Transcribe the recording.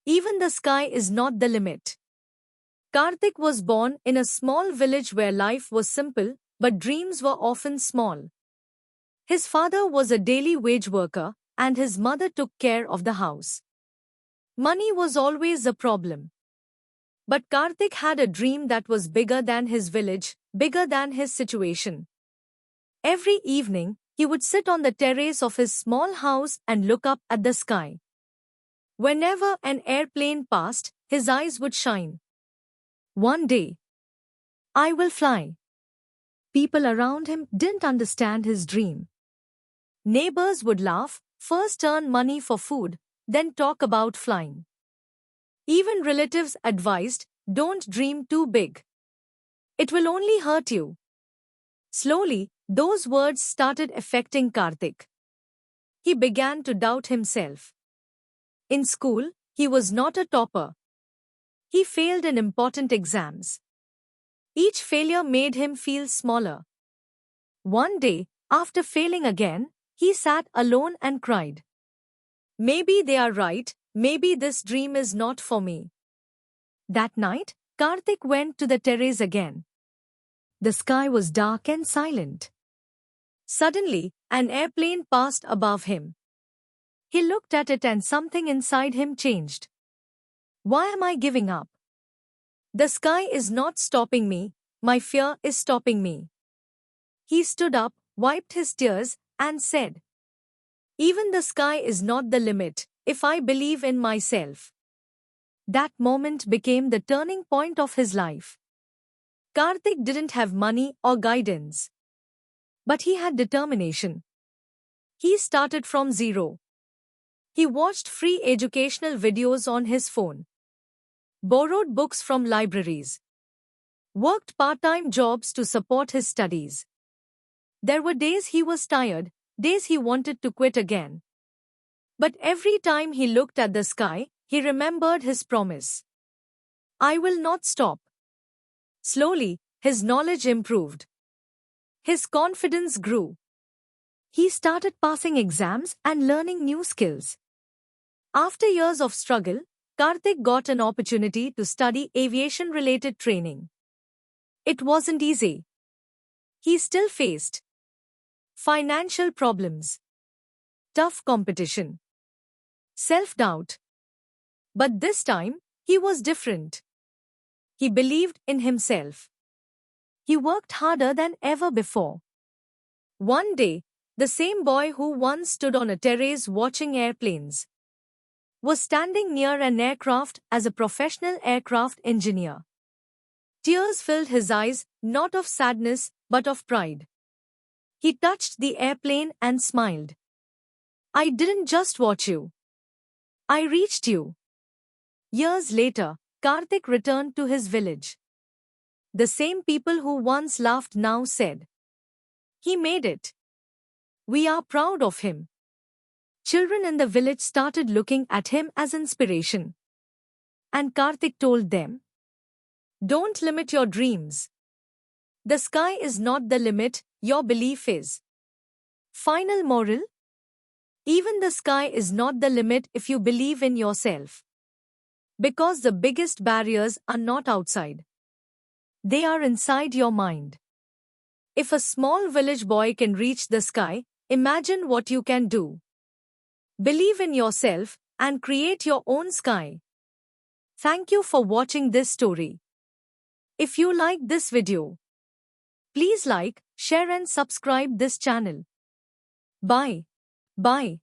Even the sky is not the limit. Karthik was born in a small village where life was simple, but dreams were often small. His father was a daily wage worker, and his mother took care of the house. Money was always a problem. But Karthik had a dream that was bigger than his village, bigger than his situation. Every evening, he would sit on the terrace of his small house and look up at the sky. Whenever an airplane passed, his eyes would shine. One day, I will fly. People around him didn't understand his dream. Neighbors would laugh, first earn money for food, then talk about flying. Even relatives advised, don't dream too big. It will only hurt you. Slowly, those words started affecting Karthik. He began to doubt himself. In school, he was not a topper. He failed in important exams. Each failure made him feel smaller. One day, after failing again, he sat alone and cried. Maybe they are right, maybe this dream is not for me. That night, Karthik went to the terrace again. The sky was dark and silent. Suddenly, an airplane passed above him. He looked at it and something inside him changed. Why am I giving up? The sky is not stopping me, my fear is stopping me. He stood up, wiped his tears, and said, even the sky is not the limit, if I believe in myself. That moment became the turning point of his life. Karthik didn't have money or guidance. But he had determination. He started from zero. He watched free educational videos on his phone, borrowed books from libraries, worked part-time jobs to support his studies. There were days he was tired, days he wanted to quit again. But every time he looked at the sky, he remembered his promise. I will not stop. Slowly, his knowledge improved. His confidence grew. He started passing exams and learning new skills. After years of struggle, Karthik got an opportunity to study aviation-related training. It wasn't easy. He still faced financial problems, tough competition, self-doubt. But this time, he was different. He believed in himself. He worked harder than ever before. One day, the same boy who once stood on a terrace watching airplanes was standing near an aircraft as a professional aircraft engineer. Tears filled his eyes, not of sadness, but of pride. He touched the airplane and smiled. I didn't just watch you. I reached you. Years later, Karthik returned to his village. The same people who once laughed now said, he made it. We are proud of him. Children in the village started looking at him as inspiration. And Karthik told them, don't limit your dreams. The sky is not the limit, your belief is. Final moral? Even the sky is not the limit if you believe in yourself. Because the biggest barriers are not outside. They are inside your mind. If a small village boy can reach the sky, imagine what you can do. Believe in yourself and create your own sky. Thank you for watching this story. If you like this video, please like, share and subscribe this channel. Bye. Bye.